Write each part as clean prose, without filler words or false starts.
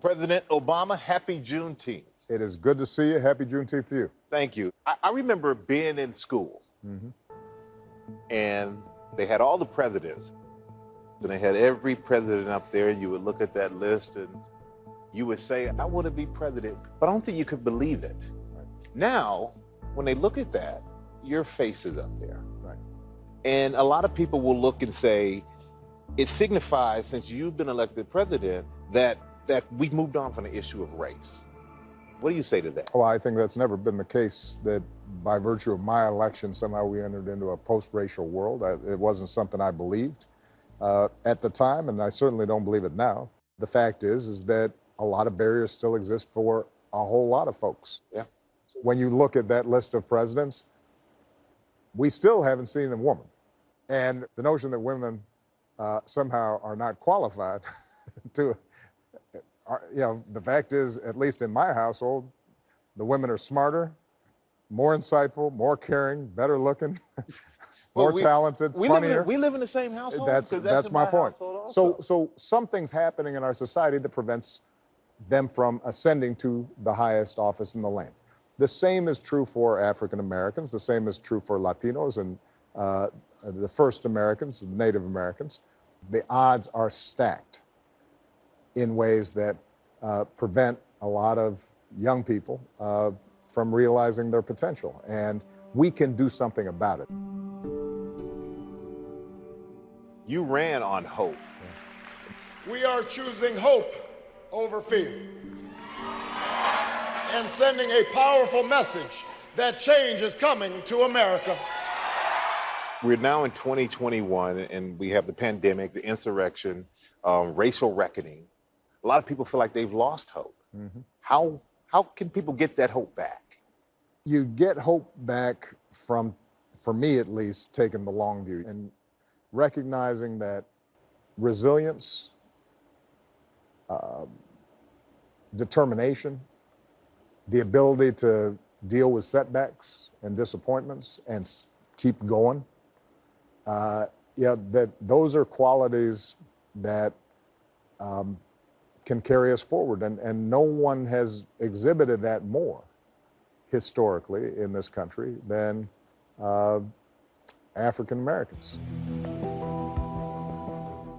President Obama, happy Juneteenth. It is good to see you. Happy Juneteenth to you. Thank you. I remember being in school, and they had all the presidents, and they had every president up there, and you would look at that list, and you would say, I want to be president, but I don't think you could believe it. Right. Now, when they look at that, your face is up there. Right. And a lot of people will look and say, it signifies, since you've been elected president, that we've moved on from the issue of race. What do you say to that? Well, I think that's never been the case, that by virtue of my election, somehow we entered into a post-racial world. It wasn't something I believed at the time, and I certainly don't believe it now. The fact is that a lot of barriers still exist for a whole lot of folks. Yeah. When you look at that list of presidents, we still haven't seen a woman. And the notion that women somehow are not qualified to, the fact is, at least in my household, the women are smarter, more insightful, more caring, better looking, more talented, funnier. We live in the same household. That's my point. So something's happening in our society that prevents them from ascending to the highest office in the land. The same is true for African Americans. The same is true for Latinos and the first Americans, the Native Americans. The odds are stacked in ways that prevent a lot of young people from realizing their potential. And we can do something about it. you ran on hope. We are choosing hope over fear and sending a powerful message that change is coming to America. We're now in 2021, and we have the pandemic, the insurrection, racial reckoning. A lot of people feel like they've lost hope. Mm-hmm. How can people get that hope back? You get hope back from, for me at least, taking the long view and recognizing that resilience, determination, the ability to deal with setbacks and disappointments and keep going, that those are qualities that can carry us forward. And no one has exhibited that more historically in this country than African Americans.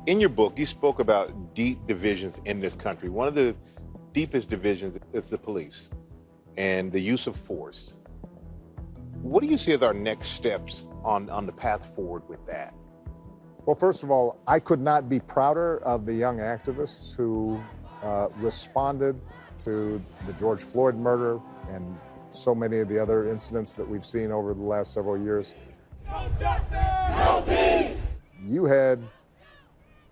In your book, you spoke about deep divisions in this country. One of the deepest divisions is the police and the use of force. What do you see as our next steps on the path forward with that? Well, first of all, I could not be prouder of the young activists who responded to the George Floyd murder and so many of the other incidents that we've seen over the last several years. No justice! No peace! You had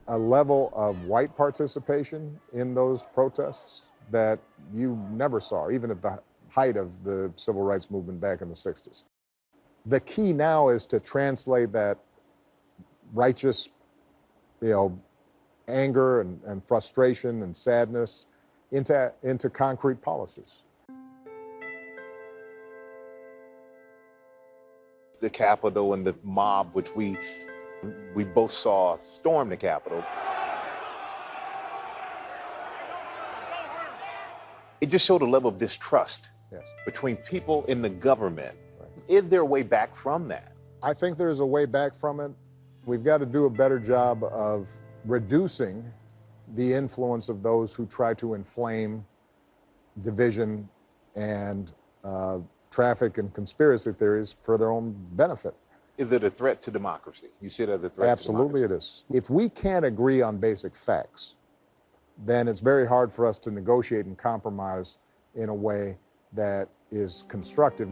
a level of white participation in those protests that you never saw, even at the height of the civil rights movement back in the 60s. The key now is to translate that righteous, anger and frustration and sadness into concrete policies. The Capitol and the mob, which we both saw storm the Capitol. It just showed a level of distrust between people in the government. Right. Is there a way back from that? I think there's a way back from it. We've got to do a better job of reducing the influence of those who try to inflame division and traffic and conspiracy theories for their own benefit. Is it a threat to democracy? You see it as a threat Absolutely to it democracy? is. If we can't agree on basic facts, then it's very hard for us to negotiate and compromise in a way that is constructive.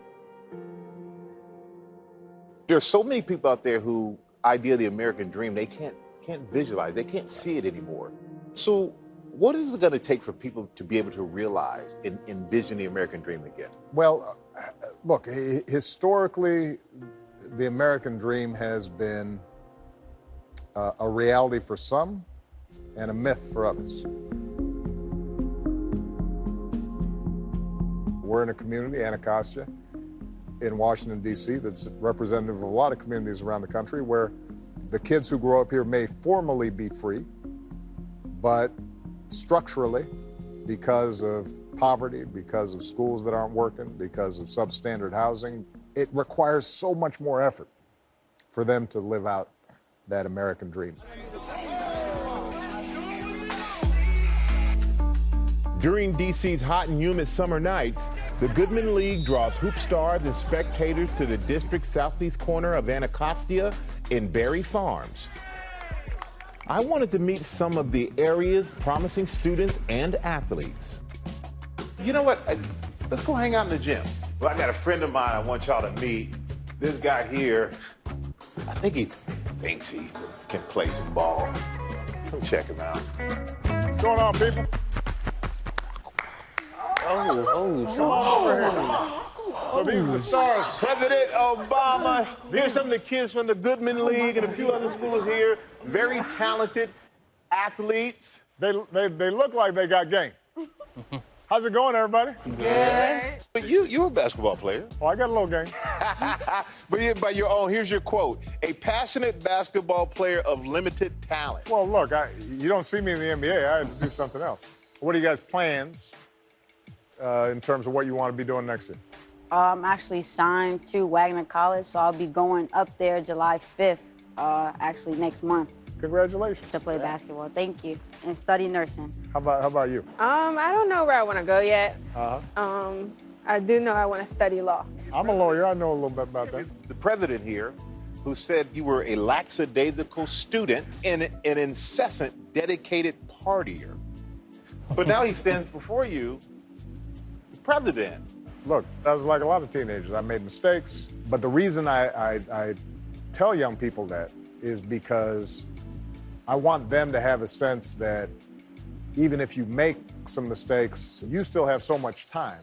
There's so many people out there who idea the American dream, they can't visualize, they can't see it anymore. So what is it going to take for people to be able to realize and envision the American dream again? Well, look, historically, the American dream has been a reality for some and a myth for others. We're in a community, Anacostia, in Washington, D.C., that's representative of a lot of communities around the country where the kids who grow up here may formally be free, but structurally because of poverty, because of schools that aren't working, because of substandard housing. It requires so much more effort for them to live out that American dream. During D.C.'s hot and humid summer nights, the Goodman League draws hoop stars and spectators to the district's southeast corner of Anacostia in Berry Farms. I wanted to meet some of the area's promising students and athletes. You know what? Let's go hang out in the gym. Well, I got a friend of mine I want y'all to meet. This guy here, I think he thinks he can play some ball. Come check him out. What's going on, people? Oh, come on over here. So these are the stars. President Obama. These are some of the kids from the Goodman League and a few other schools here. Very talented athletes. They look like they got game. How's it going, everybody? Good. But you're a basketball player. Oh, I got a little game. But by your own, here's your quote. A passionate basketball player of limited talent. Well, look, you don't see me in the NBA. I had to do something else. What are you guys' plans in terms of what you want to be doing next year? I'm actually signed to Wagner College, so I'll be going up there July 5th, actually next month. Congratulations. To play basketball. Thank you. And study nursing. How about you? I don't know where I want to go yet. I do know I want to study law. I'm a lawyer. I know a little bit about that. The president here, who said you were a lackadaisical student and an incessant, dedicated partier. But now he stands before you, the president. Look, I was like a lot of teenagers. I made mistakes. But the reason I tell young people that is because I want them to have a sense that even if you make some mistakes, you still have so much time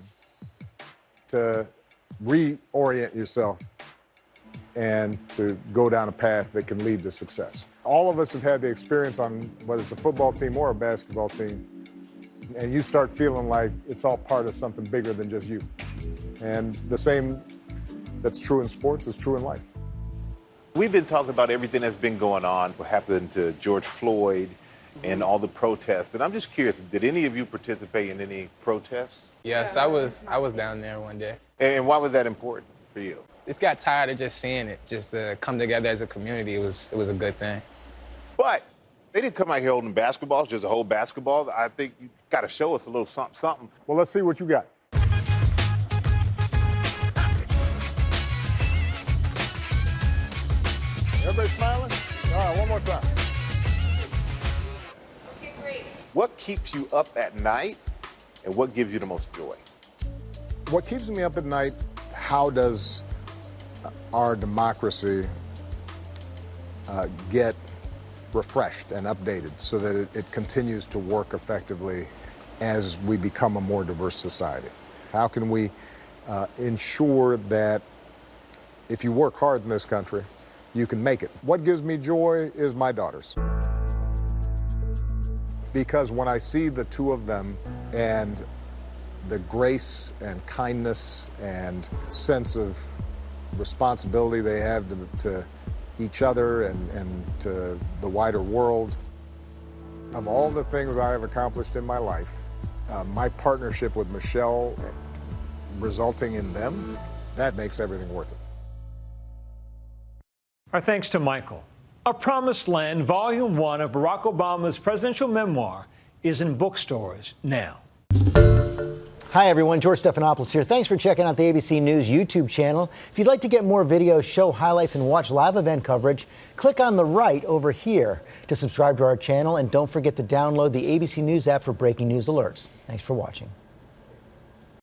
to reorient yourself and to go down a path that can lead to success. All of us have had the experience on whether it's a football team or a basketball team, and you start feeling like it's all part of something bigger than just you. And the same that's true in sports is true in life. We've been talking about everything that's been going on, what happened to George Floyd and all the protests. And I'm just curious, did any of you participate in any protests? Yes, I was down there one day. And why was that important for you? Just got tired of just seeing it, just to come together as a community. It was a good thing. But they didn't come out here holding basketballs, just a whole basketball. I think you got to show us a little something, something. Well, let's see what you got. Everybody smiling? All right, one more time. Okay, great. What keeps you up at night and what gives you the most joy? What keeps me up at night, how does our democracy get refreshed and updated so that it continues to work effectively as we become a more diverse society? How can we ensure that if you work hard in this country, you can make it? What gives me joy is my daughters. Because when I see the two of them and the grace and kindness and sense of responsibility they have to each other and to the wider world, of all the things I have accomplished in my life, my partnership with Michelle resulting in them, that makes everything worth it. Our thanks to Michael. A Promised Land, Volume 1 of Barack Obama's presidential memoir is in bookstores now. Hi, everyone. George Stephanopoulos here. Thanks for checking out the ABC News YouTube channel. If you'd like to get more videos, show highlights, and watch live event coverage, click on the right over here to subscribe to our channel. And don't forget to download the ABC News app for breaking news alerts. Thanks for watching.